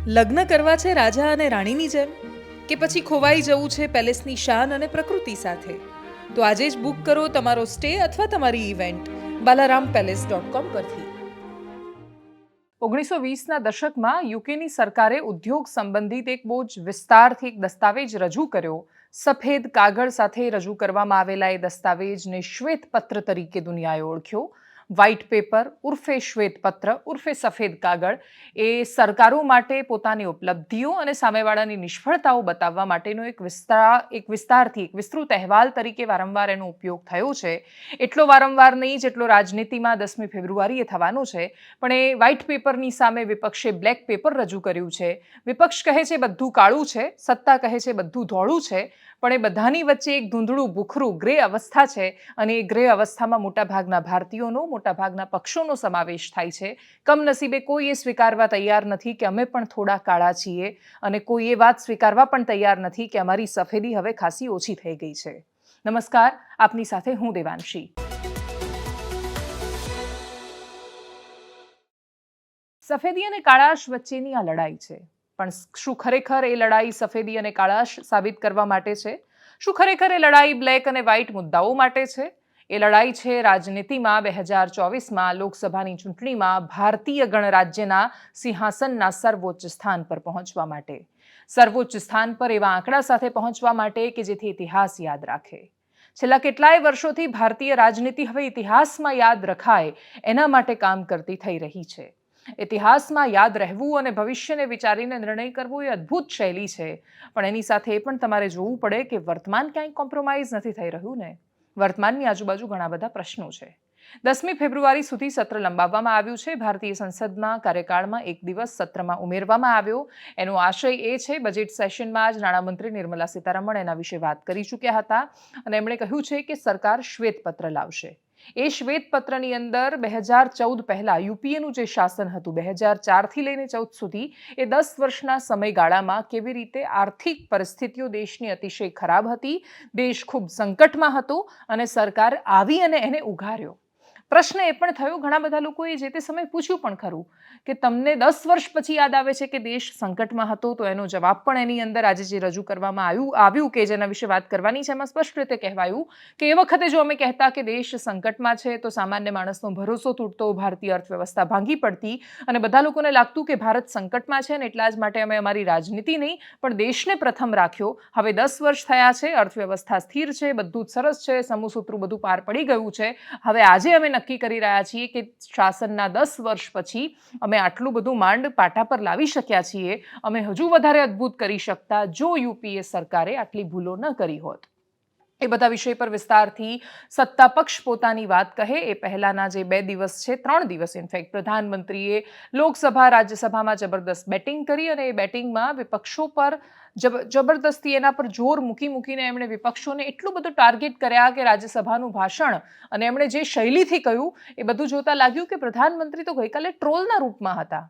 લગ્ન કરવા છે રાજા અને રાણીની જેમ, કે પછી ખોવાઈ જવું છે પેલેસની શાન અને પ્રકૃતિ સાથે? તો આજે જ બુક કરો તમારો સ્ટે અથવા તમારી ઇવેન્ટ balarampalace.com પરથી. 1920ના દશકમાં યુકેની સરકારે ઉદ્યોગ સંબંધિત એક બહુ જ વિસ્તારથી એક દસ્તાવેજ રજૂ કર્યો. સફેદ કાગળ સાથે રજૂ કરવામાં આવેલા એ દસ્તાવેજને શ્વેતપત્ર તરીકે દુનિયાએ ઓળખ્યો. વ્હાઇટ પેપર ઉર્ફે શ્વેતપત્ર ઉર્ફે સફેદ કાગળ એ સરકારો માટે પોતાની ઉપલબ્ધિઓ અને સામેવાળાની નિષ્ફળતાઓ બતાવવા માટેનો એક વિસ્તારથી એક વિસ્તૃત અહેવાલ તરીકે વારંવાર એનો ઉપયોગ થયો છે. એટલો વારંવાર નહીં જેટલો રાજનીતિમાં 10મી ફેબ્રુઆરીએ થવાનો છે. પણ એ વ્હાઇટ પેપરની સામે વિપક્ષે બ્લેક પેપર રજૂ કર્યું છે. વિપક્ષ કહે છે બધું કાળું છે, સત્તા કહે છે બધું ધોળું છે, પણ એ બધાની વચ્ચે એક ધૂંધળું ભૂખરું ગ્રે અવસ્થા છે. અને એ ગ્રે અવસ્થામાં મોટાભાગના ભારતીયોનો, મોટાભાગના પક્ષોનો સમાવેશ થાય છે. કમનસીબે કોઈ એ સ્વીકારવા તૈયાર નથી કે અમે પણ થોડા કાળા છીએ, અને કોઈ એ વાત સ્વીકારવા પણ તૈયાર નથી કે અમારી સફેદી હવે ખાસી ઓછી થઈ ગઈ છે. નમસ્કાર, આપની સાથે હું દેવાંશી. સફેદી અને કાળાશ વચ્ચેની આ લડાઈ છે, પણ શું ખરેખર એ લડાઈ સફેદી અને કાળાશ સાબિત કરવા માટે છે? શું ખરેખર એ લડાઈ બ્લેક અને વ્હાઇટ મુદ્દાઓ માટે છે? એ લડાઈ છે રાજનીતિમાં 2024માં લોકસભાની ચૂંટણીમાં ભારતીય ગણરાજ્યના સિંહાસનના સર્વોચ્ચ સ્થાન પર પહોંચવા માટે. સર્વોચ્ચ સ્થાન પર એવા આંકડા સાથે પહોંચવા માટે કે જેથી ઇતિહાસ યાદ રાખે. છેલ્લા કેટલાય વર્ષોથી ભારતીય રાજનીતિ હવે ઇતિહાસમાં યાદ રખાય એના માટે કામ કરતી થઈ રહી છે. ઇતિહાસમાં યાદ રહેવું અને ભવિષ્યને વિચારીને નિર્ણય કરવો એ અદ્ભુત શૈલી છે. પણ એની સાથે એ પણ તમારે જોવું પડે કે વર્તમાન ક્યાંય કોમ્પ્રોમાઇઝ નથી થઈ રહ્યું ને. વર્તમાનની આજુબાજુ ઘણા બધા પ્રશ્નો છે. 10મી ફેબ્રુઆરી સુધી સત્ર લંબાવવામાં આવ્યું છે. ભારતીય સંસદમાં કાર્યકાળમાં એક દિવસ સત્રમાં ઉમેરવામાં આવ્યો. એનો આશય એ છે, બજેટ સેશનમાં જ નાણામંત્રી નિર્મલા સીતારમણ એના વિશે વાત કરી ચૂક્યા હતા અને એમણે કહ્યું છે કે સરકાર શ્વેતપત્ર લાવશે. એ શ્વેતપત્રની અંદર 2014 પહેલા યુપીએનું જે શાસન હતું 2004થી લઈને 14 સુધી, એ 10 વર્ષના સમયગાળામાં કેવી રીતે આર્થિક પરિસ્થિતિઓ દેશની અતિશય ખરાબ હતી, દેશ ખૂબ સંકટમાં હતો અને સરકાર આવી અને એને ઉઘાર્યો. પ્રશ્ન એ પણ થયો, ઘણા બધા લોકોએ જે તે સમય પૂછ્યું પણ ખરું કે તમને 10 વર્ષ પછી યાદ આવે છે કે દેશ સંકટમાં હતો? તો એનો જવાબ પણ એની અંદર આજે જે રજૂ કરવામાં આવ્યું કે જેના વિશે વાત કરવાની છે, એમાં સ્પષ્ટ રીતે કહેવાયું કે એ વખતે જો અમે કહેતા કે દેશ સંકટમાં છે તો સામાન્ય માણસનો ભરોસો તૂટતો, ભારતીય અર્થવ્યવસ્થા ભાંગી પડતી અને બધા લોકોને લાગતું કે ભારત સંકટમાં છે ને એટલા જ માટે અમે અમારી રાજનીતિ નહીં પણ દેશને પ્રથમ રાખ્યો. હવે 10 વર્ષ થયા છે, અર્થવ્યવસ્થા સ્થિર છે, બધું જ સરસ છે, સમૂહસૂત્રું બધું પાર પડી ગયું છે. હવે આજે અમે નક્કી કરી રહ્યા છીએ કે શાસનના 10 વર્ષ પછી અમે આટલું બધું માંડ પાટા પર લાવી શક્યા છીએ. અમે હજુ વધારે અદ્ભુત કરી શકતા જો યુપીએ સરકારે આટલી ભૂલો ન કરી હોત. એ બધા વિષય પર વિસ્તારથી સત્તા પક્ષ પોતાની વાત કહે એ પહેલાના જે 2 દિવસ છે, 3 દિવસ ઇનફેક્ટ, પ્રધાનમંત્રીએ લોકસભા રાજ્યસભામાં જબરદસ્ત બેટિંગ કરી અને એ બેટિંગમાં વિપક્ષો પર જબરદસ્તી એના પર જોર મૂકીને એમણે વિપક્ષોને એટલું બધું ટાર્ગેટ કર્યા કે રાજ્યસભાનું ભાષણ અને એમણે જે શૈલીથી કહ્યું એ બધું જોતા લાગ્યું કે પ્રધાનમંત્રી તો ગઈકાલે ટ્રોલના રૂપમાં હતા.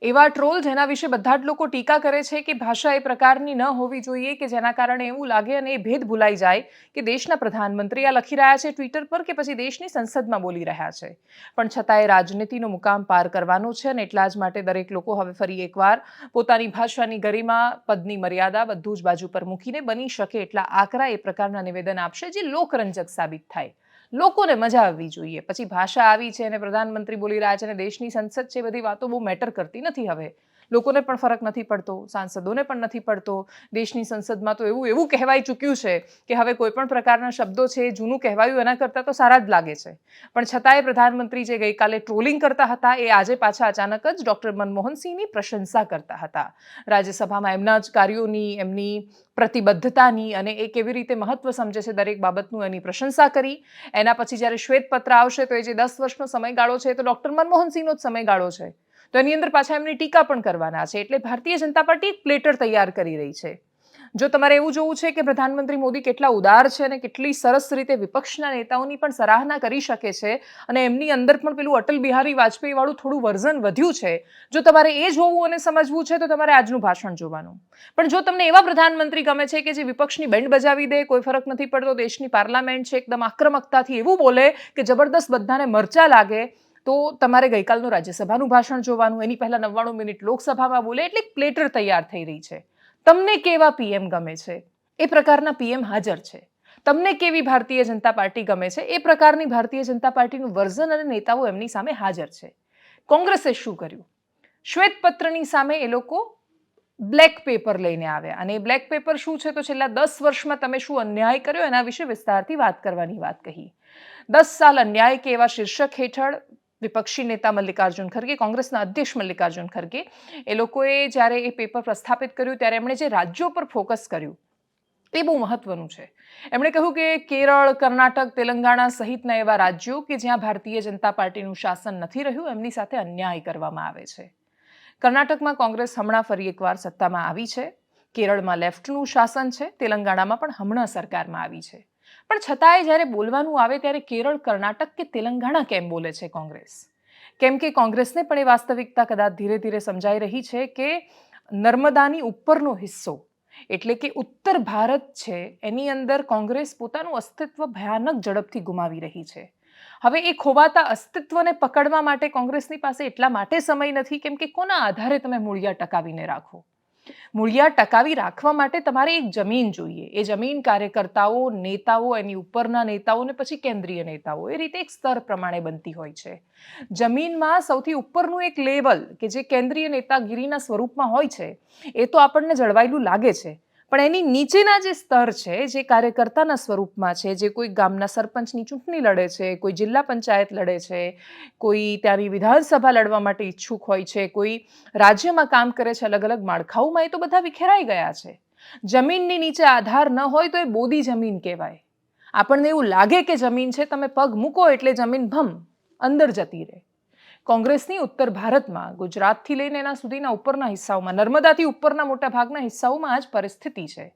એવા ટ્રોલ જેના વિશે બધા જ લોકો ટીકા કરે છે કે ભાષા એ પ્રકારની ન હોવી જોઈએ કે જેના કારણે એવું લાગે અને એ ભેદ ભૂલાઈ જાય કે દેશના પ્રધાનમંત્રી આ લખી રહ્યા છે ટ્વિટર પર કે પછી દેશની સંસદમાં બોલી રહ્યા છે. પણ છતાં એ રાજનીતિનો મુકામ પાર કરવાનો છે અને એટલા જ માટે દરેક લોકો હવે ફરી એકવાર પોતાની ભાષાની ગરિમા, પદની મર્યાદા બધું જ બાજુ પર મૂકીને બની શકે એટલા આકરા એ પ્રકારના નિવેદન આપશે જે લોકરંજક સાબિત થાય. લોકોને મજા આવવી જોઈએ. પછી ભાષા આવી છે અને પ્રધાનમંત્રી બોલી રહ્યા છે અને દેશની સંસદ છે, બધી વાતો બહુ મેટર કરતી નથી. હવે લોકોને પણ ફરક નથી પડતો, સાંસદોને પણ નથી પડતો. દેશની સંસદમાં તો એવું કહેવાઈ ચૂક્યું છે કે હવે કોઈ પણ પ્રકારના શબ્દો છે જૂનું કહેવાયું એના કરતાં તો સારા જ લાગે છે. પણ છતાંય પ્રધાનમંત્રી જે ગઈકાલે ટ્રોલિંગ કરતા હતા એ આજે પાછા અચાનક જ ડૉક્ટર મનમોહન સિંહની પ્રશંસા કરતા હતા. રાજ્યસભામાં એમના જ કાર્યોની, એમની પ્રતિબદ્ધતાની અને એ કેવી રીતે મહત્વ સમજે છે દરેક બાબતનું એની પ્રશંસા કરી. એના પછી જ્યારે શ્વેતપત્ર આવશે તો એ જે 10 વર્ષનો સમયગાળો છે તો ડૉક્ટર મનમોહન સિંહનો જ સમયગાળો છે, તો એની અંદર પાછા એમની ટીકા પણ કરવાના છે. એટલે ભારતીય જનતા પાર્ટી એક પ્લેટર તૈયાર કરી રહી છે. જો તમારે એવું જોવું છે કે પ્રધાનમંત્રી મોદી કેટલા ઉદાર છે અને કેટલી સરસ રીતે વિપક્ષના નેતાઓની પણ સરાહના કરી શકે છે અને એમની અંદર પણ પેલું અટલ બિહારી વાજપેયી વાળું થોડું વર્ઝન વધ્યું છે, જો તમારે એ જોવું અને સમજવું છે તો તમારે આજનું ભાષણ જોવાનું. પણ જો તમને એવા પ્રધાનમંત્રી ગમે છે કે જે વિપક્ષની બેન્ડ બજાવી દે, કોઈ ફરક નથી પડતો, દેશની પાર્લામેન્ટ છે એકદમ આક્રમકતાથી એવું બોલે કે જબરદસ્ત બધાને મરચા લાગે, તો તમારે ગઈકાલનું રાજ્યસભાનું ભાષણ જોવાનું, એની પહેલા 99 મિનિટ લોકસભામાં બોલે, એટલે એક પ્લેટર તૈયાર થઈ રહી છે. તમને કેવા પીએમ ગમે છે એ પ્રકારના પીએમ હાજર છે. તમને કેવી ભારતીય જનતા પાર્ટી ગમે છે એ પ્રકારની ભારતીય જનતા પાર્ટીનું વર્ઝન અને નેતાઓ એમની સામે હાજર છે. કોંગ્રેસે શું કર્યું? શ્વેતપત્રની સામે એ લોકો બ્લેક પેપર લઈને આવ્યા, અને એ બ્લેક પેપર શું છે? તો છેલ્લા 10 વર્ષમાં તમે શું અન્યાય કર્યો એના વિશે વિસ્તારથી વાત કરવાની વાત કહી. 10 સાલ અન્યાય કે એવા શીર્ષક હેઠળ વિપક્ષી નેતા મલ્લિકાર્જુન ખરગે, કોંગ્રેસના અધ્યક્ષ મલ્લિકાર્જુન ખરગે, એ લોકોએ જ્યારે એ પેપર પ્રસ્થાપિત કર્યું ત્યારે એમણે જે રાજ્યો પર ફોકસ કર્યું એ બહુ મહત્વનું છે. એમણે કહ્યું કે કેરળ, કર્ણાટક, તેલંગાણા સહિતના એવા રાજ્યો કે જ્યાં ભારતીય જનતા પાર્ટીનું શાસન નથી રહ્યું, એમની સાથે અન્યાય કરવામાં આવે છે. કર્ણાટકમાં કોંગ્રેસ હમણાં ફરી એકવાર સત્તામાં આવી છે, કેરળમાં લેફ્ટનું શાસન છે, તેલંગાણામાં પણ હમણાં સરકારમાં આવી છે. પણ છતાંય જ્યારે બોલવાનું આવે ત્યારે કેરળ, કર્ણાટક કે તેલંગાણા કેમ બોલે છે કોંગ્રેસ? કેમ કે કોંગ્રેસને પણ એ વાસ્તવિકતા કદાચ ધીરે ધીરે સમજાઈ રહી છે કે નર્મદાની ઉપરનો હિસ્સો એટલે કે ઉત્તર ભારત છે, એની અંદર કોંગ્રેસ પોતાનું અસ્તિત્વ ભયાનક ઝડપથી ગુમાવી રહી છે. હવે એ ખોવાતા અસ્તિત્વને પકડવા માટે કોંગ્રેસની પાસે એટલા માટે સમય નથી કેમ કે કોના આધારે તમે મૂળિયા ટકાવીને રાખો? મૂળિયા ટકાવી રાખવા માટે તમારે એક જમીન જોઈએ. એ જમીન કાર્યકર્તાઓ, નેતાઓ, એની ઉપરના નેતાઓ ને પછી કેન્દ્રીય નેતાઓ, એ રીતે એક સ્તર પ્રમાણે બનતી હોય છે. જમીનમાં સૌથી ઉપરનું એક લેવલ કે જે કેન્દ્રીય નેતાગીરીના સ્વરૂપમાં હોય છે એ તો આપણને જળવાયેલું લાગે છે, પણ એની નીચેના જે સ્તર છે, જે કાર્યકર્તાના સ્વરૂપમાં છે, જે કોઈ ગામના સરપંચની ચૂંટણી લડે છે, કોઈ જિલ્લા પંચાયત લડે છે, કોઈ ત્યાંની વિધાનસભા લડવા માટે ઈચ્છુક હોય છે, કોઈ રાજ્યમાં કામ કરે છે અલગ અલગ માળખાઓમાં, એ તો બધા વિખેરાઈ ગયા છે. જમીનની નીચે આધાર ન હોય તો એ બોદી જમીન કહેવાય. આપણને એવું લાગે કે જમીન છે, તમે પગ મૂકો એટલે જમીન ભમ અંદર જતી રહે. કોંગ્રેસની ઉત્તર ભારતમાં ગુજરાતથી લઈને એના સુધીના ઉપરના હિસ્સાઓમાં, નર્મદાથી ઉપરના મોટા ભાગના હિસ્સાઓમાં આ જ પરિસ્થિતિ છે.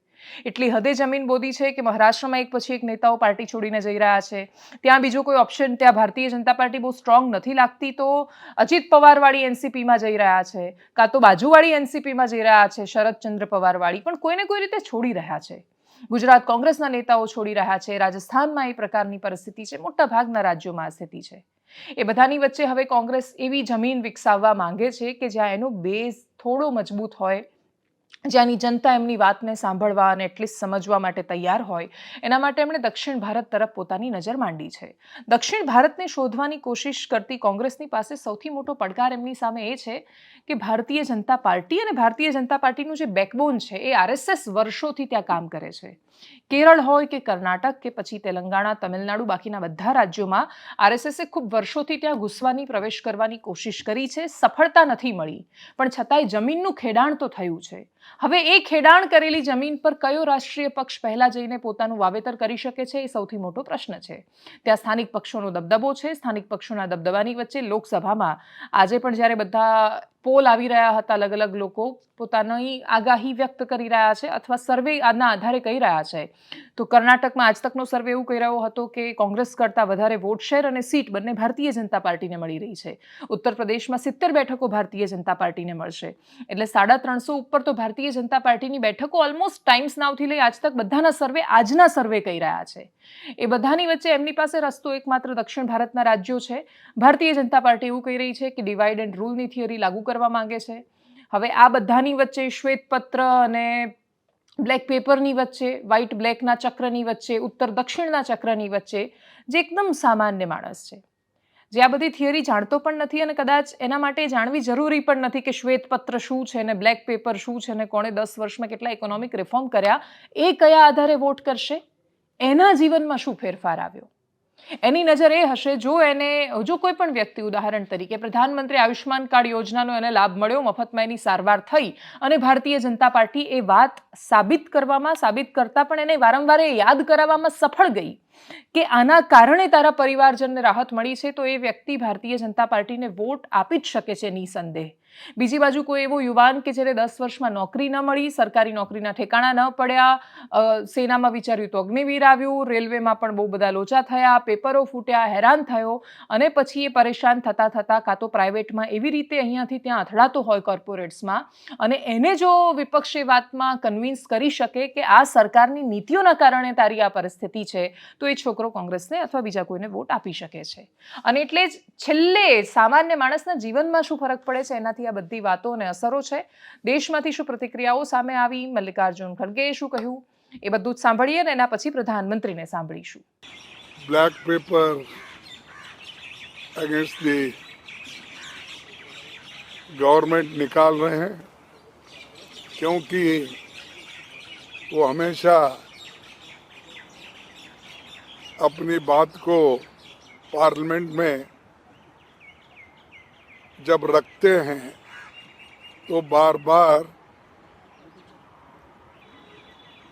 એટલી હદે જમીન બોદી છે કે મહારાષ્ટ્રમાં એક પછી એક નેતાઓ પાર્ટી છોડીને જઈ રહ્યા છે. ત્યાં બીજો કોઈ ઓપ્શન, ત્યાં ભારતીય જનતા પાર્ટી બહુ સ્ટ્રોંગ નથી લાગતી તો અજીત પવારવાળી એનસીપીમાં જઈ રહ્યા છે, કાં તો બાજુવાળી એનસીપીમાં જઈ રહ્યા છે, શરદચંદ્ર પવારવાળી, પણ કોઈને કોઈ રીતે છોડી રહ્યા છે. ગુજરાત કોંગ્રેસના નેતાઓ છોડી રહ્યા છે, રાજસ્થાનમાં એ પ્રકારની પરિસ્થિતિ છે, મોટા ભાગના રાજ્યોમાં આ સ્થિતિ છે. એ બધાની વચ્ચે હવે કોંગ્રેસ એવી જમીન વિકસાવવા માંગે છે કે જ્યાં એનો બેઝ થોડો મજબૂત હોય, જ્યાંની જનતા એમની વાતને સાંભળવા અને એટલીસ્ટ સમજવા માટે તૈયાર હોય. એના માટે એમણે દક્ષિણ ભારત તરફ પોતાની નજર માંડી છે. દક્ષિણ ભારતને શોધવાની કોશિશ કરતી કોંગ્રેસની પાસે સૌથી મોટો પડકાર એમની સામે એ છે કે ભારતીય જનતા પાર્ટી અને ભારતીય જનતા પાર્ટીનું જે બેકબોન છે એ આરએસએસ વર્ષોથી ત્યાં કામ કરે છે. કેરળ હોય કે કર્ણાટક કે પછી તેલંગાણા, તમિલનાડુ, બાકીના બધા રાજ્યોમાં આરએસએસે ખૂબ વર્ષોથી ત્યાં ઘૂસવાની, પ્રવેશ કરવાની કોશિશ કરી છે. સફળતા નથી મળી, પણ છતાંય જમીનનું ખેડાણ તો થયું છે. હવે એ ખેડાણ કરેલી જમીન પર કયો રાષ્ટ્રીય પક્ષ પહેલા જઈને પોતાનું વાવેતર કરી શકે છે એ સૌથી મોટો પ્રશ્ન છે. ત્યાં સ્થાનિક પક્ષોનો દબદબો છે. સ્થાનિક પક્ષોના દબદબાની વચ્ચે લોકસભામાં આજે પણ જ્યારે બધા પોલ આવી રહ્યા હતા, અલગ અલગ લોકો પોતાની આગાહી વ્યક્ત કરી રહ્યા છે અથવા સર્વે આના આધારે કહી રહ્યા છે, તો કર્ણાટકમાં આજ તકનો સર્વે એવું કહી રહ્યો હતો કે કોંગ્રેસ કરતાં વધારે વોટ શેર અને સીટ બંને ભારતીય જનતા પાર્ટીને મળી રહી છે. ઉત્તર પ્રદેશમાં 70 બેઠકો ભારતીય જનતા પાર્ટીને મળશે, એટલે 350 ઉપર તો ભારતીય જનતા પાર્ટીની બેઠકો ઓલમોસ્ટ ટાઈમ્સ નાવથી લઈ આજ તક બધાના સર્વે આજના સર્વે કહી રહ્યા છે. એ બધાની વચ્ચે એમની પાસે રસ્તો એકમાત્ર દક્ષિણ ભારતના રાજ્યો છે. ભારતીય જનતા પાર્ટી એવું કહી રહી છે કે ડિવાઇડ એન્ડ રૂલની થિયરી લાગુ કરવા માંગે છે. હવે આ બધાની વચ્ચે શ્વેતપત્ર અને બ્લેક પેપરની વચ્ચે, વ્હાઇટ બ્લેકના ચક્રની વચ્ચે, ઉત્તર દક્ષિણના ચક્રની વચ્ચે જે એકદમ સામાન્ય માણસ છે, જે આ બધી થિયરી જાણતો પણ નથી અને કદાચ એના માટે જાણવી જરૂરી પણ નથી કે શ્વેતપત્ર શું છે ને બ્લેક પેપર શું છે ને કોણે 10 વર્ષમાં કેટલા ઇકોનોમિક રિફોર્મ કર્યા, એ કયા આધારે વોટ કરશે, એના જીવનમાં શું ફેરફાર આવ્યો, એની નજર એ હશે જો કોઈ પણ વ્યક્તિ, ઉદાહરણ તરીકે પ્રધાનમંત્રી આયુષ્માન કાર્ડ યોજનાનો એને લાભ મળ્યો, મફતમાં એની સારવાર થઈ અને ભારતીય જનતા પાર્ટી એ વાત સાબિત કરતા પણ એને વારંવાર યાદ કરાવવામાં સફળ ગઈ કે આના કારણે તારા પરિવારજનને રાહત મળી છે, તો એ વ્યક્તિ ભારતીય જનતા પાર્ટીને વોટ આપી જ શકે છે નિસંદેહ. બીજી બાજુ કોઈ એવો યુવાન કે જેને 10 વર્ષમાં નોકરી ન મળી, સરકારી નોકરીના ઠેકાણા ન પડ્યા, સેનામાં વિચાર્યું તો અગ્નિવીર આવ્યું, રેલવેમાં પણ બહુ બધા લોચા થયા, પેપરો ફૂટ્યા, હેરાન થયો અને પછી એ પરેશાન થતાં થતાં કાં તો પ્રાઇવેટમાં એવી રીતે અહીંયાથી ત્યાં અથડાતો હોય કોર્પોરેટ્સમાં, અને એને જો વિપક્ષ એ વાતમાં કન્વિન્સ કરી શકે કે આ સરકારની નીતિઓના કારણે તારી આ પરિસ્થિતિ છે, તો એ છોકરો કોંગ્રેસને અથવા બીજા કોઈને વોટ આપી શકે છે. અને એટલે જ છેલ્લે સામાન્ય માણસના જીવનમાં શું ફરક પડે છે એનાથી આ બધી વાતો અને અસરો છે. દેશમાંથી શું પ્રતિક્રિયાઓ સામે આવી, મલ્લિકાર્જુન ખડગેએ શું કહ્યું, એ બધું જ સાંભળીએ ને એના પછી પ્રધાનમંત્રીને સાંભળીશું. Black paper against the government निकाल रहे हैं, क्योंकि वो हमेशा अपनी बात को पार्लियामेंट में जब रखते हैं तो बार बार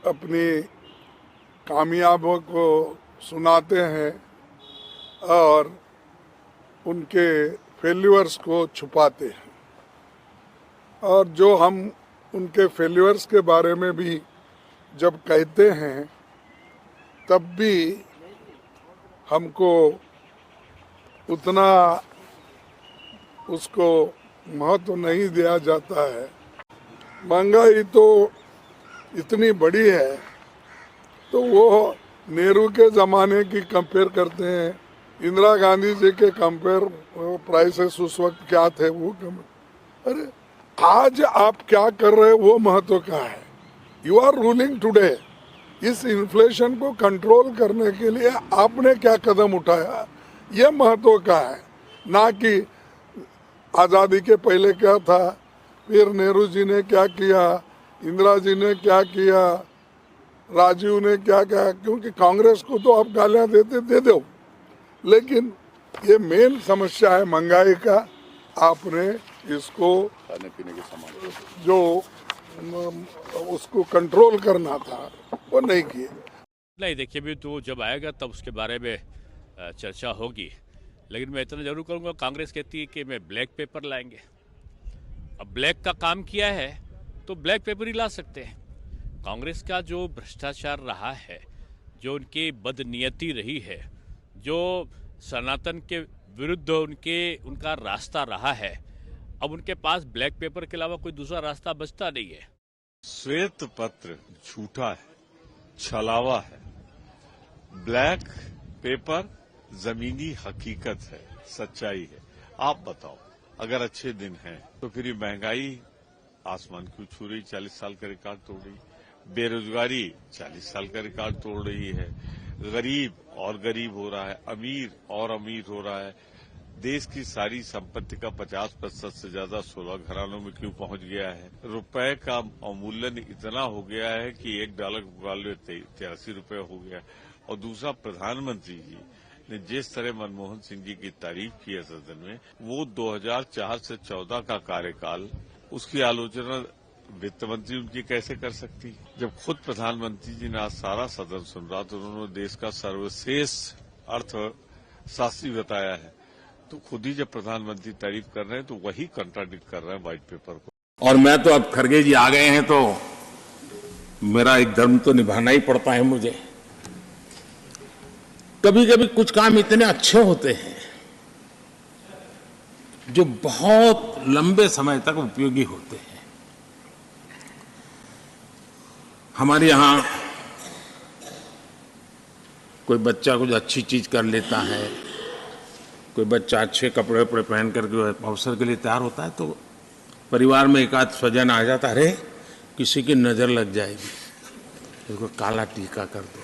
अपनी कामयाबों को सुनाते हैं और उनके फेल्यूर्स को छुपाते हैं. और जो हम उनके फेल्यूर्स के बारे में भी जब कहते हैं तब भी हमको उतना उसको महत्व नहीं दिया जाता है. महंगाई तो इतनी बड़ी है तो वो नेहरू के ज़माने की कंपेयर करते हैं, इंदिरा गांधी जी के कंपेयर प्राइसेस उस वक्त क्या थे वो अरे आज आप क्या कर रहे हैं वो महत्व का है. You are ruling today. इस इन्फ्लेशन को कंट्रोल करने के लिए आपने क्या कदम उठाया ये महत्व का है, ना कि आज़ादी के पहले क्या था, फिर नेहरू जी ने क्या किया, इंदिरा जी ने क्या किया, राजीव ने क्या किया. क्योंकि कांग्रेस को तो आप गालियां देते दे दो, लेकिन ये मेन समस्या है महंगाई का. आपने इसको खाने पीने के सामान जो उसको कंट्रोल करना था वो नहीं किए. नहीं देखिए, भी तो जब आएगा तब उसके बारे में चर्चा होगी. लेकिन मैं इतना जरूर करूँगा, कांग्रेस कहती है कि मैं ब्लैक पेपर लाएंगे. अब ब्लैक का काम किया है तो ब्लैक पेपर ही ला सकते हैं. कांग्रेस का जो भ्रष्टाचार रहा है, जो उनकी बदनीयती रही है, जो सनातन के विरुद्ध उनका रास्ता रहा है, अब उनके पास ब्लैक पेपर के अलावा कोई दूसरा रास्ता बचता नहीं है. श्वेत पत्र झूठा है, छलावा है. ब्लैक पेपर जमीनी हकीकत है, सच्चाई है. आप बताओ, अगर अच्छे दिन हैं तो फिर ये महंगाई आसमान क्यों छू रही, 40 साल का रिकॉर्ड तोड़ रही. बेरोजगारी 40 साल का रिकॉर्ड तोड़ रही है. गरीब और गरीब हो रहा है, अमीर और अमीर हो रहा है. देश की सारी संपत्ति का 50% से ज्यादा 16 घरानों में क्यों पहुंच गया है. रुपए का अवमूल्यन इतना हो गया है कि $1 के मुकाबले 83 रुपए हो गया. और दूसरा, प्रधानमंत्री जी ने जिस तरह मनमोहन सिंह जी की तारीफ की है सदन में, वो 2004 से 14 का कार्यकाल, उसकी आलोचना वित्त मंत्री उनकी कैसे कर सकती. जब खुद प्रधानमंत्री जी ने आज सारा सदन सुन रहा तो उन्होंने देश का सर्वश्रेष्ठ अर्थशास्त्री बताया है, तो खुद ही जब प्रधानमंत्री तारीफ कर रहे हैं तो वही कंट्राडिक्ट कर रहे हैं व्हाइट पेपर को. और मैं तो अब खड़गे जी आ गए हैं तो मेरा एक धर्म तो निभाना ही पड़ता है मुझे. कभी कभी कुछ काम इतने अच्छे होते हैं जो बहुत लंबे समय तक उपयोगी होते हैं. हमारे यहाँ कोई बच्चा कुछ अच्छी चीज कर लेता है, कोई बच्चा अच्छे कपड़े वपड़े पहन करके अवसर के लिए तैयार होता है, तो परिवार में एक आध स्वजन आ जाता है, अरे किसी की नजर लग जाएगी, इसको काला टीका कर दो.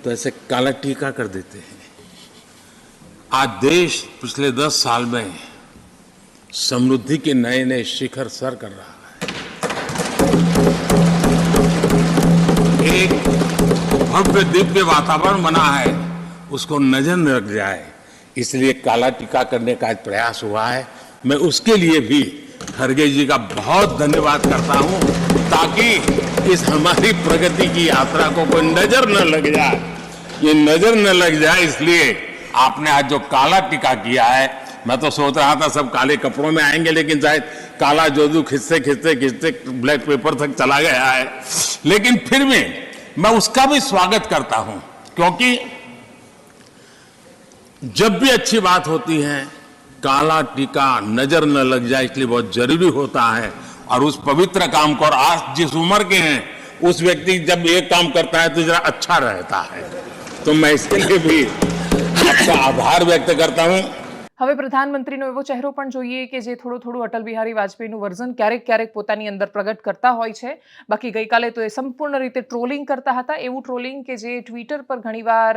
तो ऐसे काला टीका कर देते हैं. आज देश पिछले 10 साल में समृद्धि के नए नए शिखर सर कर रहा है. एक भव्य दिव्य वातावरण बना है, उसको नजर न लग जाए, इसलिए काला टीका करने का एक प्रयास हुआ है. मैं उसके लिए भी खड़गे जी का बहुत धन्यवाद करता हूं, ताकि इस हमारी प्रगति की यात्रा को कोई नजर न लग जाए. ये नजर न लग जाए, इसलिए आपने आज जो काला टीका किया है, मैं तो सोच रहा था सब काले कपड़ों में आएंगे, लेकिन शायद काला जादू खिंचते खिंचते खिंचते ब्लैक पेपर तक चला गया है। लेकिन फिर भी मैं उसका भी स्वागत करता हूं, क्योंकि जब भी अच्छी बात होती है काला टीका नजर न लग जाए, इसलिए बहुत जरूरी होता है। और उस पवित्र काम को, और आज जिस उम्र के हैं उस व्यक्ति जब ये काम करता है तो जरा अच्छा रहता है। तो मैं इसके लिए भी आपका आभार व्यक्त करता हूं। હવે પ્રધાનમંત્રીનો એવો ચહેરો પણ જોઈએ કે જે થોડું થોડું અટલ બિહારી વાજપેયીનું વર્ઝન ક્યારેક ક્યારેક પોતાની અંદર પ્રગટ કરતા હોય છે. બાકી ગઈકાલે તો એ સંપૂર્ણ રીતે ટ્રોલિંગ કરતા હતા, એવું ટ્રોલિંગ કે જે ટ્વિટર પર ઘણીવાર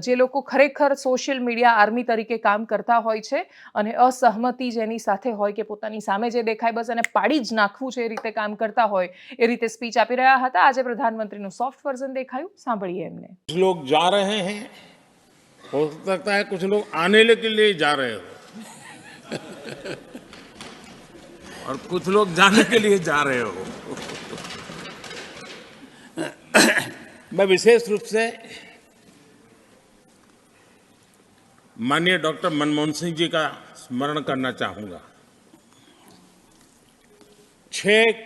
જે લોકો ખરેખર સોશિયલ મીડિયા આર્મી તરીકે કામ કરતા હોય છે અને અસહમતિ જેની સાથે હોય કે પોતાની સામે જે દેખાય બસ એને પાડી જ નાખવું છે એ રીતે કામ કરતા હોય, એ રીતે સ્પીચ આપી રહ્યા હતા. આજે પ્રધાનમંત્રીનું સોફ્ટ વર્ઝન દેખાયું, સાંભળીએ એમને. लोग जा रहे हैं, हो सकता है कुछ लोग आने के लिए जा रहे हो और कुछ लोग जाने के लिए जा रहे हो। मैं विशेष रूप से माननीय डॉक्टर मनमोहन सिंह जी का स्मरण करना चाहूंगा। 6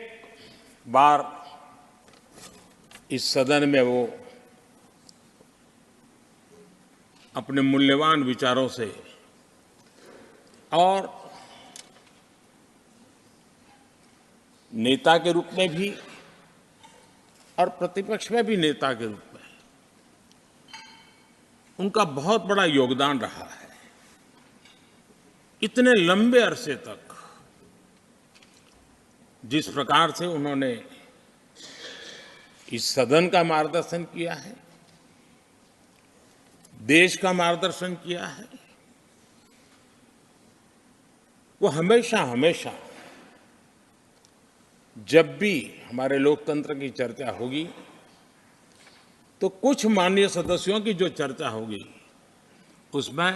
बार इस सदन में वो अपने मूल्यवान विचारों से और नेता के रूप में भी और प्रतिपक्ष में भी नेता के रूप में उनका बहुत बड़ा योगदान रहा है। इतने लंबे अरसे तक जिस प्रकार से उन्होंने इस सदन का मार्गदर्शन किया है, देश का मार्गदर्शन किया है, वो हमेशा हमेशा जब भी हमारे लोकतंत्र की चर्चा होगी तो कुछ माननीय सदस्यों की जो चर्चा होगी उसमें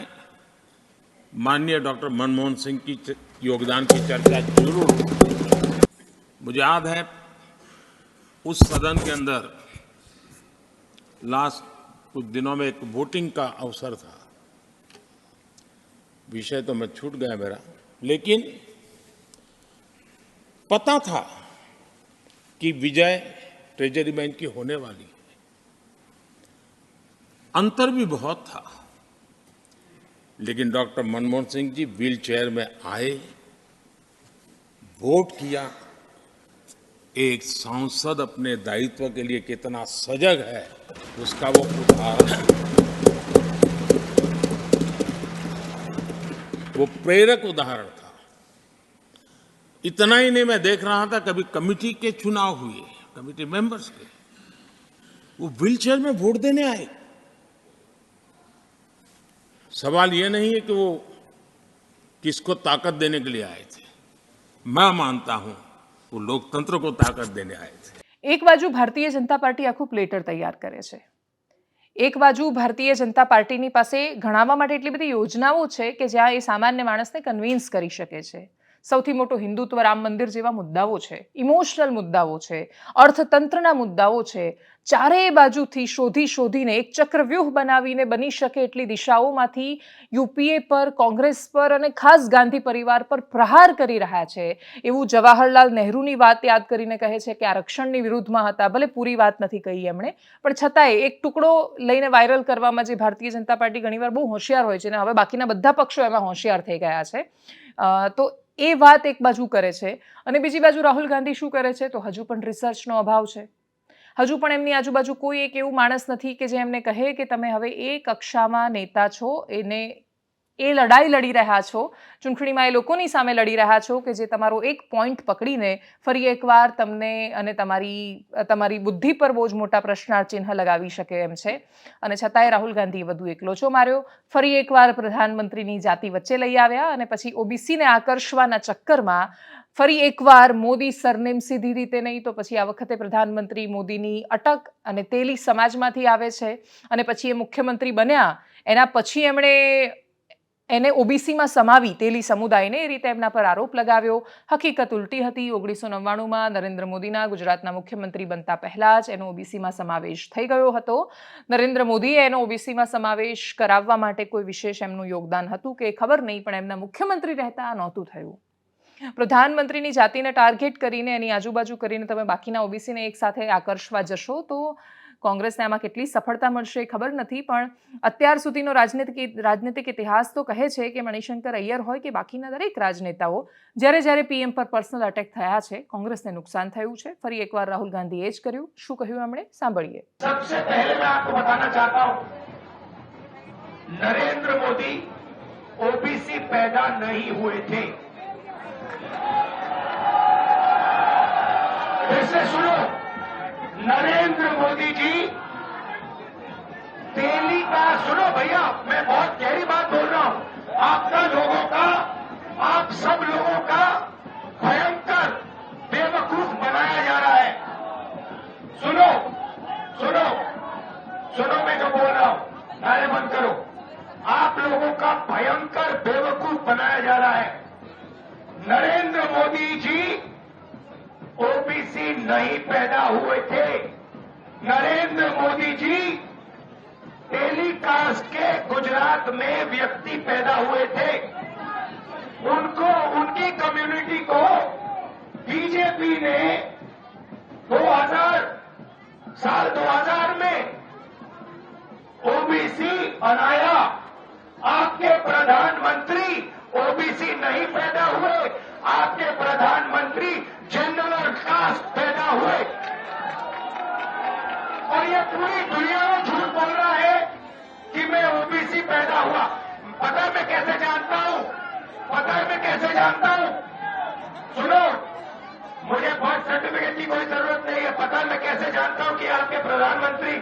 माननीय डॉक्टर मनमोहन सिंह की योगदान की चर्चा जरूर होगी। मुझे याद है उस सदन के अंदर लास्ट कुछ दिनों में एक वोटिंग का अवसर था, विषय तो मैं छूट गया मेरा, लेकिन पता था कि विजय ट्रेजरी बैंक की होने वाली है। अंतर भी बहुत था, लेकिन doctor Manmohan Singh ji wheel chair में आए, वोट किया। एक सांसद अपने दायित्व के लिए कितना सजग है उसका वो उदाहरण है, वो प्रेरक उदाहरण था। इतना ही नहीं, मैं देख रहा था कभी कमेटी के चुनाव हुए, कमेटी मेंबर्स के, वो व्हीलचेयर में वोट देने आए। सवाल ये नहीं है कि वो किसको ताकत देने के लिए आए थे, मैं मानता हूं वो लोकतंत्र को ताकत देने आए थे। એક બાજુ ભારતીય જનતા પાર્ટી આખું પ્લેટર તૈયાર કરે છે, એક બાજુ ભારતીય જનતા પાર્ટીની પાસે ગણાવવા માટે એટલી બધી યોજનાઓ છે કે જ્યાં એ સામાન્ય માણસને કન્વિન્સ કરી શકે છે. સૌથી મોટો હિન્દુત્વ, રામ મંદિર જેવા મુદ્દાઓ છે, ઇમોશનલ મુદ્દાઓ છે, અર્થતંત્રના મુદ્દાઓ છે. ચારેય બાજુથી શોધીને એક ચક્રવ્યૂહ બનાવીને બની શકે એટલી દિશાઓમાંથી યુપીએ પર, કોંગ્રેસ પર અને ખાસ ગાંધી પરિવાર પર પ્રહાર કરી રહ્યા છે. એવું જવાહરલાલ નહેરુની વાત યાદ કરીને કહે છે કે આરક્ષણની વિરુદ્ધમાં હતા, ભલે પૂરી વાત નથી કહી એમણે, પણ છતાંય એક ટુકડો લઈને વાયરલ કરવામાં જે ભારતીય જનતા પાર્ટી ઘણીવાર બહુ હોશિયાર હોય છે, અને હવે બાકીના બધા પક્ષો એમાં હોશિયાર થઈ ગયા છે. તો એ વાત એક બાજુ કરે છે, અને બીજી બાજુ રાહુલ ગાંધી શું કરે છે, તો હજુ પણ રિસર્ચનો અભાવ છે. હજુ પણ એમની આજુબાજુ કોઈ એક એવું માણસ નથી કે જે એમને કહે કે તમે હવે એ કક્ષામાં નેતા છો, એને એ લડાઈ લડી રહ્યા છો, ચૂંટણીમાં એ લોકોની સામે લડી રહ્યા છો કે જે તમારો એક પોઈન્ટ પકડીને ફરી એકવાર તમને અને તમારી બુદ્ધિ પર બહુ જ મોટા પ્રશ્નાર્થ ચિહ્ન લગાવી શકે એમ છે. અને છતાંય રાહુલ ગાંધીએ વધુ એક લોચો માર્યો, ફરી એકવાર પ્રધાનમંત્રીની જાતિ વચ્ચે લઈ આવ્યા અને પછી ઓબીસીને આકર્ષવાના ચક્કરમાં ફરી એકવાર મોદી સરનેમ સીધી રીતે નહીં તો પછી આ વખતે પ્રધાનમંત્રી મોદીની અટક અને તેલી સમાજમાંથી આવે છે, અને પછી એ મુખ્યમંત્રી બન્યા એના પછી એમણે એને ઓબીસીમાં સમાવી તેલી સમુદાયને એ રીતે એમના પર આરોપ લગાવ્યો. હકીકત ઉલટી હતી. 1999માં નરેન્દ્ર મોદીના ગુજરાતના મુખ્યમંત્રી બનતા પહેલાં જ એનો ઓબીસીમાં સમાવેશ થઈ ગયો હતો. નરેન્દ્ર મોદીએ એનો ઓબીસીમાં સમાવેશ કરાવવા માટે કોઈ વિશેષ એમનું યોગદાન હતું કે ખબર નહીં, પણ એમના મુખ્યમંત્રી રહેતા નહોતું થયું. પ્રધાનમંત્રીની જાતિને ટાર્ગેટ કરીને એની આજુબાજુ કરીને તમે બાકીના ઓબીસીને એક સાથે આકર્ષવા જશો તો કોંગ્રેસને આમાં કેટલી સફળતા મળશે એ ખબર નથી. પણ અત્યાર સુધીનો રાજનીતિક ઇતિહાસ તો કહે છે કે મણિશંકર અય્યર હોય કે બાકીના દરેક રાજનેતાઓ જ્યારે પીએમ પર પર્સનલ અટેક થયા છે કોંગ્રેસને નુકસાન થયું છે. ફરી એકવાર રાહુલ ગાંધીએ જ કર્યું. શું કહ્યું એમણે સાંભળીએ. सबसे पहले मैं आपको बताना चाहता हूं, नरेंद्र मोदी ओबीसी पैदा नहीं हुए थे. ऐसे सुनो, नरेंद्र मोदी जी तेली का, सुनो भैया, मैं बहुत गहरी बात बोल रहा हूं, आपका लोगों का, आप सब लोगों का भयंकर बेवकूफ बनाया जा रहा है. सुनो सुनो सुनो, मैं जो बोल रहा हूं नारे बंद करो. आप लोगों का भयंकर बेवकूफ बनाया जा रहा है. नरेंद्र मोदी जी ओबीसी नहीं पैदा हुए थे. नरेंद्र मोदी जी टेलीकास्ट के गुजरात में व्यक्ति पैदा हुए थे. उनको, उनकी कम्युनिटी को बीजेपी ने 2000 में ओबीसी बनाया. आपके प्रधानमंत्री ओबीसी नहीं पैदा हुए, आपके प्रधानमंत्री जनरल कास्ट पैदा हुए. और ये पूरी दुनिया में झूठ बोल रहा है कि मैं ओबीसी पैदा हुआ. पता है मैं कैसे जानता हूं? पता है मैं कैसे जानता हूं? सुनो, मुझे बर्थ सर्टिफिकेट की कोई जरूरत नहीं है. पता है मैं कैसे जानता हूं कि आपके प्रधानमंत्री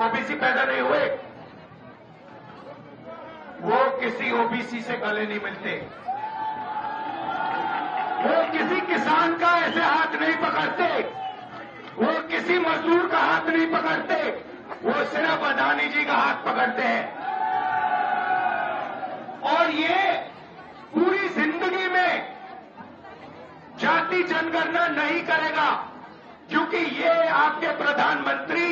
ओबीसी पैदा नहीं हुए? वो किसी ओबीसी से गले नहीं मिलते. वो किसी किसान का ऐसे हाथ नहीं पकड़ते, वो किसी मजदूर का हाथ नहीं पकड़ते, वो सिर्फ अदानी जी का हाथ पकड़ते हैं. और ये पूरी जिंदगी में जाति जनगणना नहीं करेगा, क्योंकि ये आपके प्रधानमंत्री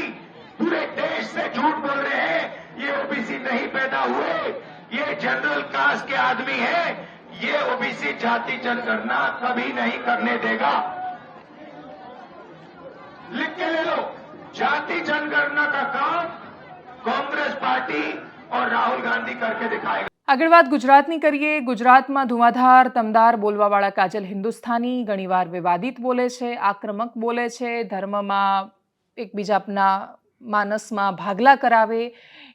पूरे देश से झूठ बोल रहे हैं. ये ओबीसी नहीं पैदा हुए, ये जनरल कास्ट के आदमी है. ये ओबीसी जाति जनगणना कभी नहीं करने देगा. लिख के ले लो, जाति जनगणना का काम कांग्रेस पार्टी और राहुल गांधी करके दिखाएगा. આગળ વાત ગુજરાતની કરીએ. ગુજરાતમાં ધુઆધાર તમદાર બોલવાવાળા કાજલ હિન્દુસ્તાની ઘણીવાર વિવાદિત બોલે છે, આક્રમક બોલે છે, ધર્મમાં એકબીજાના માનસમાં ભાગલા કરાવે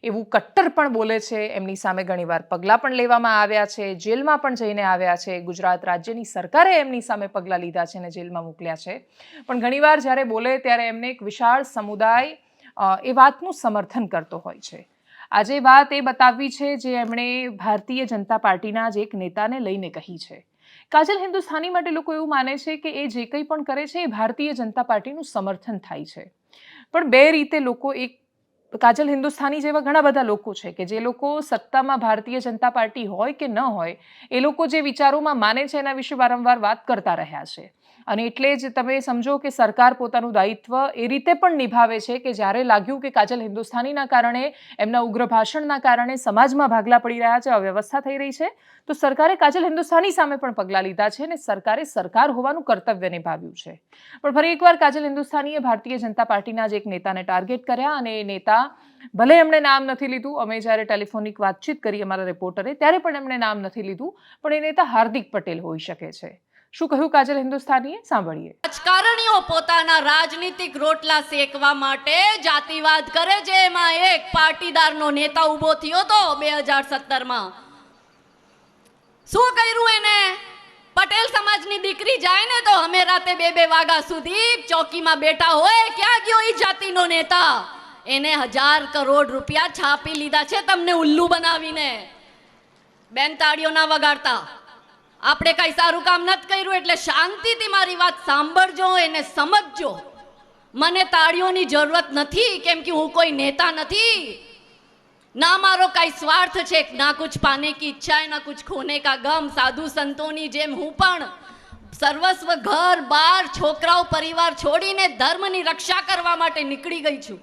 એવું કટ્ટર પણ બોલે છે. એમની સામે ઘણીવાર પગલાં પણ લેવામાં આવ્યા છે, જેલમાં પણ જઈને આવ્યા છે. ગુજરાત રાજ્યની સરકારે એમની સામે પગલાં લીધા છે અને જેલમાં મોકલ્યા છે. પણ ઘણીવાર જ્યારે બોલે ત્યારે એમને એક વિશાળ સમુદાય એ વાતનું સમર્થન કરતો હોય છે. આજે વાત એ બતાવવી છે જે એમણે ભારતીય જનતા પાર્ટીના જ એક નેતાને લઈને કહી છે. કાજલ હિન્દુસ્તાની માટે લોકો એવું માને છે કે એ જે કંઈ પણ કરે છે એ ભારતીય જનતા પાર્ટીનું સમર્થન થાય છે. પણ બે રીતે લોકો, એક કાજલ હિન્દુસ્તાની જેવા ઘણા બધા લોકો છે કે જે લોકો સત્તામાં ભારતીય જનતા પાર્ટી હોય કે ન હોય એ લોકો જે વિચારોમાં માને છે એના વિશે વારંવાર વાત કરતા રહ્યા છે. અને એટલે જ તમે સમજો કે સરકાર પોતાનું દાયિત્વ એ રીતે પણ નિભાવે છે કે જ્યારે લાગ્યું કે કાજલ હિન્દુસ્તાનીના કારણે, એમના ઉગ્ર ભાષણના કારણે સમાજમાં ભાગલા પડી રહ્યા છે, અવ્યવસ્થા થઈ રહી છે, તો સરકારે કાજલ હિન્દુસ્તાની સામે પણ પગલાં લીધા છે અને સરકારે સરકાર હોવાનું કર્તવ્ય નિભાવ્યું છે. પણ ફરી એકવાર કાજલ હિન્દુસ્તાનીએ ભારતીય જનતા પાર્ટીના જ એક નેતાને ટાર્ગેટ કર્યા અને એ નેતા, ભલે એમણે નામ નથી લીધું, અમે જ્યારે ટેલિફોનિક વાતચીત કરી અમારા રિપોર્ટરે ત્યારે પણ એમણે નામ નથી લીધું, પણ એ નેતા હાર્દિક પટેલ હોઈ શકે છે. શું કહ્યું કાજલ હિન્દુસ્તાનીએ સાંભળીએ. રાજકારણીઓ પોતાના રાજનીતિક રોટલા શેકવા માટે જાતિવાદ કરે છે. એમાં એક પાટીદારનો નેતા ઉભો થયો તો 2017માં. શું કર્યું એને? પટેલ સમાજની દીકરી જાય ને તો અમે રાતે 2 વાગ્યા સુધી ચોકીમાં બેઠા હોય. ક્યાં ગયો એ જાતિનો નેતા? એને 1000 કરોડ રૂપિયા છાપી લીધા છે તમને ઉલ્લુ બનાવીને. બેન તાળીઓ ના વગાડતા. આપણે કઈ સારું કામ નથી કર્યું એટલે શાંતિથી મારી વાત સાંભળજો, એને સમજજો. મને તાળીઓની જરૂરત નથી, કેમ કે હું કોઈ નેતા નથી. ना मारो काई स्वार्थ छे, ना कुछ पाने की इच्छा है, ना कुछ खोने का गम। साधु संतोनी जेम हूँ पण सर्वस्व घर बार छोकराओ परिवार छोड़ीने धर्मनी रक्षा करवा माटे નીકળી ગઈ છું।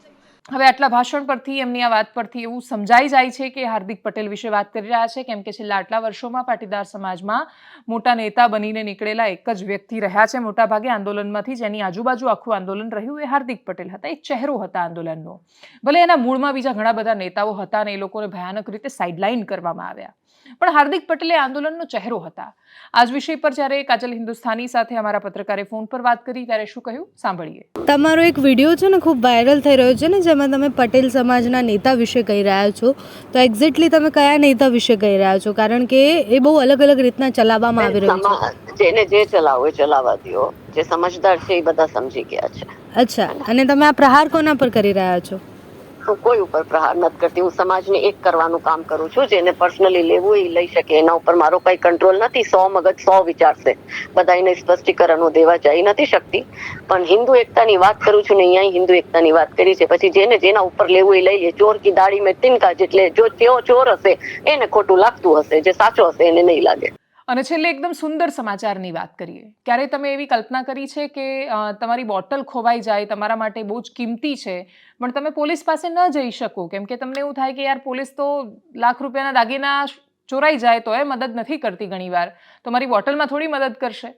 હવે આટલા ભાષણ પરથી એમની આ વાત પરથી એવું સમજાઈ જાય છે કે હાર્દિક પટેલ વિશે વાત કરી રહ્યા છે, કેમ કે છેલ્લા આટલા વર્ષોમાં પાટીદાર સમાજમાં મોટા નેતા બનીને નીકળેલા એક જ વ્યક્તિ રહ્યા છે મોટાભાગે આંદોલનમાંથી, જેની આજુબાજુ આખું આંદોલન રહ્યું એ હાર્દિક પટેલ હતા, એક ચહેરો હતા આંદોલનનો। ભલે એના મૂળમાં બીજા ઘણા બધા નેતાઓ હતા અને એ લોકોને ભયાનક રીતે સાઇડલાઇન કરવામાં આવ્યા, પણ હાર્દિક પટેલ એ આંદોલનનો ચહેરો હતા। આજ વિષય પર જ્યારે કાજલ હિન્દુસ્તાની સાથે અમારા પત્રકારે ફોન પર વાત કરી ત્યારે શું કહ્યું સાંભળીએ। તમારો એક વિડીયો છે ને ખૂબ વાયરલ થઈ રહ્યો છે ને, જેમાં તમે પટેલ સમાજના નેતા વિશે કહી રહ્યા છો, તો એક્ઝેક્ટલી તમે કયા નેતા વિશે કહી રહ્યા છો? કારણ કે એ બહુ અલગ અલગ રીતના ચલાવવામાં આવી રહ્યું છે। જેને જે ચલાવવું એ ચલાવવા દો, જે સમજદાર છે એ બધા સમજી ગયા છે। અચ્છા, અને તમે આ પ્રહાર કોના પર કરી રહ્યા છો? હું કોઈ ઉપર પ્રહાર નથી કરતી, હું સમાજને એક કરવાનું કામ કરું છું। જેને પર્સનલી લેવું એ લઈ શકે, એના ઉપર મારો કઈ કંટ્રોલ નથી। 100 મગજ 100 વિચાર છે, બધાને સ્પષ્ટીકરણો દેવા જઈ નથી શકતી, પણ હિન્દુ એકતાની વાત કરું છું ને અહીંયા હિન્દુ એકતાની વાત કરી છે। પછી જેને જેના ઉપર લેવું એ લઈ લે। ચોર કી દાઢી મેં તિનકા, એટલે જો તેઓ ચોર હશે એને ખોટું લાગતું હશે, જે સાચો હશે એને નહીં લાગે। અને છેલ્લે એકદમ સુંદર સમાચારની વાત કરીએ। ક્યારે તમે એવી કલ્પના કરી છે કે તમારી બોટલ ખોવાઈ જાય, તમારા માટે બહુ જ કિંમતી છે, પણ તમે પોલીસ પાસે ન જઈ શકો, કેમ કે તમને એવું થાય કે યાર પોલીસ તો લાખ રૂપિયાના દાગીના ચોરાઈ જાય તો એ મદદ નથી કરતી, ઘણીવાર તો મારી બોટલમાં થોડી મદદ કરશે।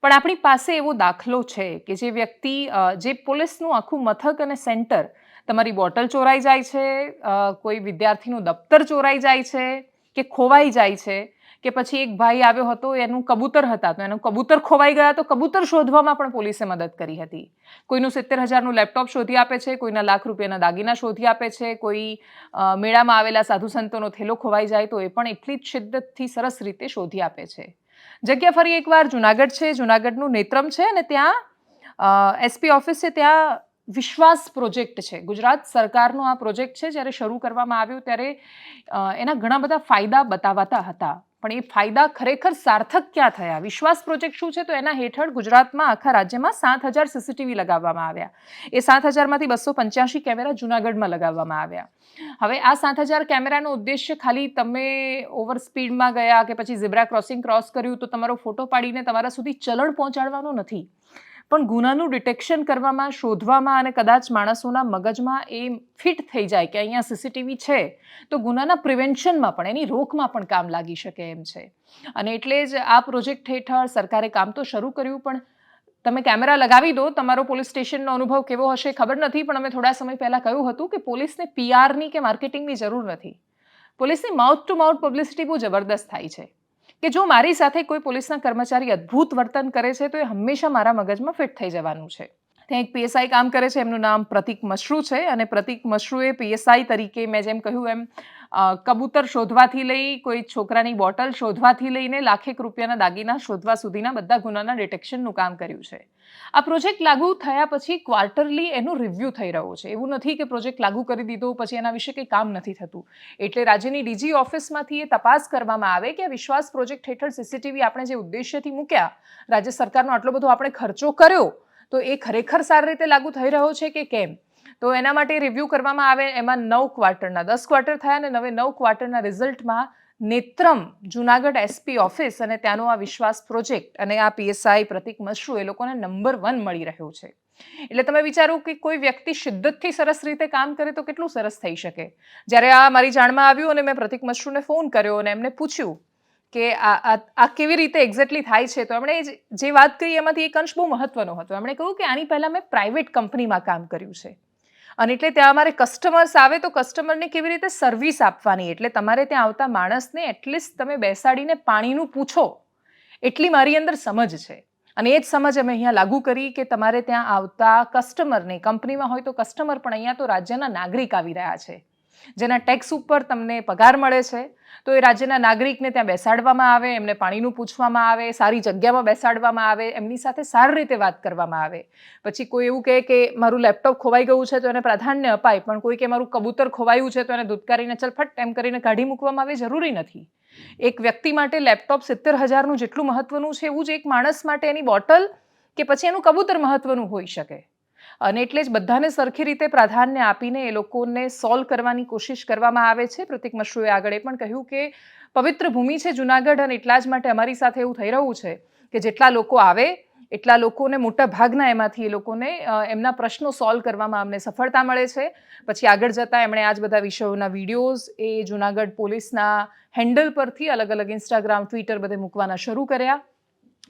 પણ આપણી પાસે એવો દાખલો છે કે જે વ્યક્તિ, જે પોલીસનું આખું મથક અને સેન્ટર, તમારી બોટલ ચોરાઈ જાય છે, કોઈ વિદ્યાર્થીનું દફતર ચોરાઈ જાય છે કે ખોવાઈ જાય છે, કે પછી એક ભાઈ આવ્યો હતો, એનું કબૂતર હતા તો એનું કબૂતર ખોવાઈ ગયા તો કબૂતર શોધવામાં પણ પોલીસે મદદ કરી હતી। કોઈનું 70,000નું લેપટોપ શોધી આપે છે, કોઈના લાખ રૂપિયાના દાગીના શોધી આપે છે, કોઈ મેળામાં આવેલા સાધુ સંતોનો થેલો ખોવાઈ જાય તો એ પણ એટલી જ શિદ્દતથી સરસ રીતે શોધી આપે છે। જગ્યા ફરી એકવાર જુનાગઢ છે, જુનાગઢનું નેત્રમ છે અને ત્યાં એસપી ઓફિસ છે, ત્યાં વિશ્વાસ પ્રોજેક્ટ છે। ગુજરાત સરકારનો આ પ્રોજેક્ટ છે, જ્યારે શરૂ કરવામાં આવ્યું ત્યારે એના ઘણા બધા ફાયદા બતાવાતા હતા, પણ એ ફાયદા ખરેખર સાર્થક ક્યાં થયા? વિશ્વાસ પ્રોજેક્ટ શું છે? તો એના હેઠળ ગુજરાતમાં આખા રાજ્યમાં 7,000 સીસીટીવી લગાવવામાં આવ્યા। એ 7,000માંથી 285 કેમેરા જુનાગઢમાં લગાવવામાં આવ્યા। હવે આ 7,000 કેમેરાનો ઉદ્દેશ્ય ખાલી તમે ઓવર સ્પીડમાં ગયા કે પછી ઝીબ્રા ક્રોસિંગ ક્રોસ કર્યું તો તમારો ફોટો પાડીને તમારા સુધી ચલણ પહોંચાડવાનો નથી, પણ ગુનાનું ડિટેક્શન કરવામાં, શોધવામાં અને કદાચ માણસોના મગજમાં એ ફિટ થઈ જાય કે અહીંયા સીસીટીવી છે તો ગુનાના પ્રિવેન્શનમાં પણ, એની રોકમાં પણ કામ લાગી શકે એમ છે। અને એટલે જ આ પ્રોજેક્ટ હેઠળ સરકારે કામ તો શરૂ કર્યું, પણ તમે કેમેરા લગાવી દો, તમારો પોલીસ સ્ટેશનનો અનુભવ કેવો હશે ખબર નથી, પણ અમે થોડા સમય પહેલાં કહ્યું હતું કે પોલીસને પીઆરની કે માર્કેટિંગની જરૂર નથી। પોલીસની માઉથ ટુ માઉથ પબ્લિસિટી બહુ જબરદસ્ત થાય છે કે જો મારી સાથે કોઈ પોલીસના કર્મચારી અદ્ભુત વર્તન કરે છે તો એ હંમેશા મારા મગજમાં ફિટ થઈ જવાનું છે। ત્યાં એક પીએસઆઈ કામ કરે છે, એમનું નામ પ્રતિક મશરૂ છે, અને પ્રતિક મશરૂએ પીએસઆઈ તરીકે મેં જેમ કહ્યું એમ કબૂતર શોધવાથી લઈ, કોઈ છોકરાની બોટલ શોધવાથી લઈને લાખેક રૂપિયાના દાગીના શોધવા સુધીના બધા ગુનાના ડિટેક્શનનું કામ કર્યું છે। આ પ્રોજેક્ટ લાગુ થયા પછી ક્વાર્ટરલી એનું રિવ્યૂ થઈ રહ્યો છે। એવું નથી કે પ્રોજેક્ટ લાગુ કરી દીધો પછી એના વિશે કંઈ કામ નથી થતું, એટલે રાજ્યની ડીજી ઓફિસમાંથી એ તપાસ કરવામાં આવે કે આ વિશ્વાસ પ્રોજેક્ટ હેઠળ સીસીટીવી આપણે જે ઉદ્દેશ્યથી મૂક્યા, રાજ્ય સરકારનો આટલો બધો આપણે ખર્ચો કર્યો, તો એ ખરેખર સારી રીતે લાગુ થઈ રહ્યો છે કે કેમ? તો એના માટે રિવ્યૂ કરવામાં આવે। એમાં 9 ક્વાર્ટરના 10 ક્વાર્ટર થયા અને નવે 9 ક્વાર્ટરના રિઝલ્ટમાં નેત્રમ, જુનાગઢ એસપી ઓફિસ અને ત્યાંનો આ વિશ્વાસ પ્રોજેક્ટ અને આ પીએસઆઈ પ્રતિક મશરૂ એ લોકોને નંબર 1 મળી રહ્યો છે। એટલે તમે વિચારો કે કોઈ વ્યક્તિ શિદ્દતથી સરસ રીતે કામ કરે તો કેટલું સરસ થઈ શકે। જ્યારે આ મારી જાણમાં આવ્યું અને મેં પ્રતિક મશરૂને ફોન કર્યો અને એમને પૂછ્યું કે આ કેવી રીતે એક્ઝેક્ટલી થાય છે, તો એમણે જે વાત કરી એમાંથી એક અંશ બહુ મહત્વનો હતો। એમણે કહ્યું કે આની પહેલાં મેં પ્રાઇવેટ કંપનીમાં કામ કર્યું છે, અને એટલે ત્યાં અમારે કસ્ટમર્સ આવે તો કસ્ટમરને કેવી રીતે સર્વિસ આપવાની, એટલે તમારે ત્યાં આવતા માણસને એટલીસ્ટ તમે બેસાડીને પાણીનું પૂછો, એટલી મારી અંદર સમજ છે। અને એ જ સમજ અમે અહીંયા લાગુ કરી કે તમારે ત્યાં આવતા કસ્ટમરને, કંપનીમાં હોય તો કસ્ટમર, પણ અહીંયા તો રાજ્યના નાગરિક આવી રહ્યા છે, જેના ટેક્સ ઉપર તમને પગાર મળે છે, તો એ રાજ્યના નાગરિકને ત્યાં બેસાડવામાં આવે, એમને પાણીનું પૂછવામાં આવે, સારી જગ્યામાં બેસાડવામાં આવે, એમની સાથે સારી રીતે વાત કરવામાં આવે। પછી કોઈ એવું કહે કે મારું લેપટોપ ખોવાઈ ગયું છે તો એને પ્રાધાન્ય અપાય, પણ કોઈ કે મારું કબૂતર ખોવાયું છે તો એને ધૂતકારીને ચલફટ એમ કરીને કાઢી મૂકવામાં આવે, જરૂરી નથી। એક વ્યક્તિ માટે લેપટોપ 70,000નું જેટલું મહત્વનું છે, એવું જ એક માણસ માટે એની બોટલ કે પછી એનું કબૂતર મહત્વનું હોઈ શકે। અને એટલે જ બધાને સરખી રીતે પ્રાધાન્ય આપીને એ લોકોને સોલ્વ કરવાની કોશિશ કરવામાં આવે છે. પ્રતિક મશરૂએ આગળ એ પણ કહ્યું કે પવિત્ર ભૂમિ છે જૂનાગઢ, અને એટલા જ માટે અમારી સાથે એવું થઈ રહ્યું છે કે જેટલા લોકો આવે એટલા લોકોને મોટા ભાગના એમાંથી એ લોકોને એમના પ્રશ્નો સોલ્વ કરવામાં અમને સફળતા મળે છે. પછી આગળ જતાં એમણે આ જ બધા વિષયોના વિડીયોઝ એ જૂનાગઢ પોલીસના હેન્ડલ પરથી અલગ અલગ ઇન્સ્ટાગ્રામ, ટ્વિટર બધે મૂકવાના શરૂ કર્યા.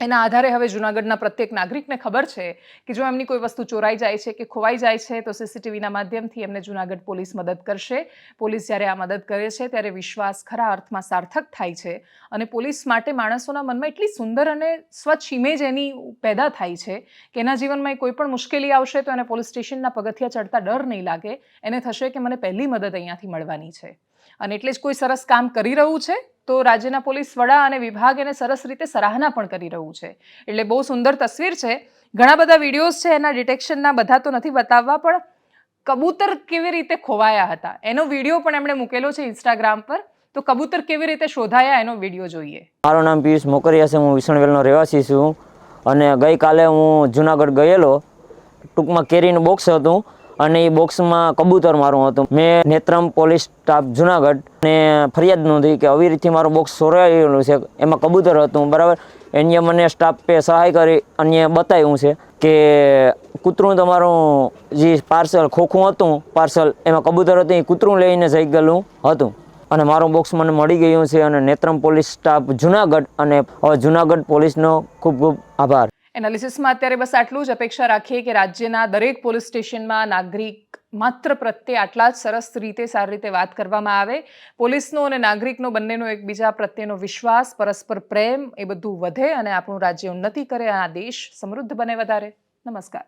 એના આધારે હવે જૂનાગઢના પ્રત્યેક નાગરિકને ખબર છે કે જો એમની કોઈ વસ્તુ ચોરાઈ જાય છે કે ખોવાઈ જાય છે તો સીસીટીવીના માધ્યમથી એમને જૂનાગઢ પોલીસ મદદ કરશે. પોલીસ જ્યારે આ મદદ કરે છે ત્યારે વિશ્વાસ ખરા અર્થમાં સાર્થક થાય છે, અને પોલીસ માટે માણસોના મનમાં એટલી સુંદર અને સ્વચ્છ ઇમેજ એની પેદા થાય છે કે એના જીવનમાં કોઈ પણ મુશ્કેલી આવશે તો એને પોલીસ સ્ટેશનના પગથિયા ચડતા ડર નહીં લાગે. એને થશે કે મને પહેલી મદદ અહીંયાથી મળવાની છે. અને એટલે જ કોઈ સરસ કામ કરી રહ્યું છે તો રાજ્યના પોલીસ વડા અને વિભાગ એને સરસ રીતે સરાહના પણ કરી રહ્યું છે. એટલે બહુ સુંદર તસવીર છે. ઘણા બધા વિડીયોઝ છે એના ડિટેક્શનના, બધા તો નથી બતાવવા, પણ કબૂતર કેવી રીતે ખોવાયા હતા એનો વિડીયો પણ એમણે મૂકેલો છે ઇન્સ્ટાગ્રામ પર. તો કબૂતર કેવી રીતે શોધાયા એનો વિડીયો જોઈએ. મારું નામ પિયુષ મોકરિયા છે, હું વિસણવેલનો રહેવાસી છું, અને ગઈકાલે હું જુનાગઢ ગયેલો. ટૂંકમાં કેરીનું બોક્સ હતું અને એ બોક્સમાં કબૂતર મારું હતું. મેં નેત્રમ પોલીસ સ્ટાફ જુનાગઢને ફરિયાદ નોંધી કે આવી રીતે મારું બોક્સ ચોરાયેલું છે, એમાં કબૂતર હતું, બરાબર. એને મને સ્ટાફે સહાય કરી અને બતાવ્યું છે કે કૂતરું તમારું જે પાર્સલ ખોખું હતું, પાર્સલ એમાં કબૂતર હતું, એ કૂતરું લઈને જઈ ગયેલું હતું, અને મારું બોક્સ મને મળી ગયું છે. અને નેત્રમ પોલીસ સ્ટાફ જુનાગઢ અને જુનાગઢ પોલીસનો ખૂબ ખૂબ આભાર. એનાલિસિસમાં અત્યારે બસ આટલું જ. અપેક્ષા રાખીએ કે રાજ્યના દરેક પોલીસ સ્ટેશનમાં નાગરિક માત્ર પ્રત્યે આટલા જ સરસ રીતે, સારી રીતે વાત કરવામાં આવે. પોલીસનો અને નાગરિકનો બંનેનો એકબીજા પ્રત્યેનો વિશ્વાસ, પરસ્પર પ્રેમ એ બધું વધે અને આપણું રાજ્ય ઉન્નતિ કરે, આ દેશ સમૃદ્ધ બને વધારે. નમસ્કાર.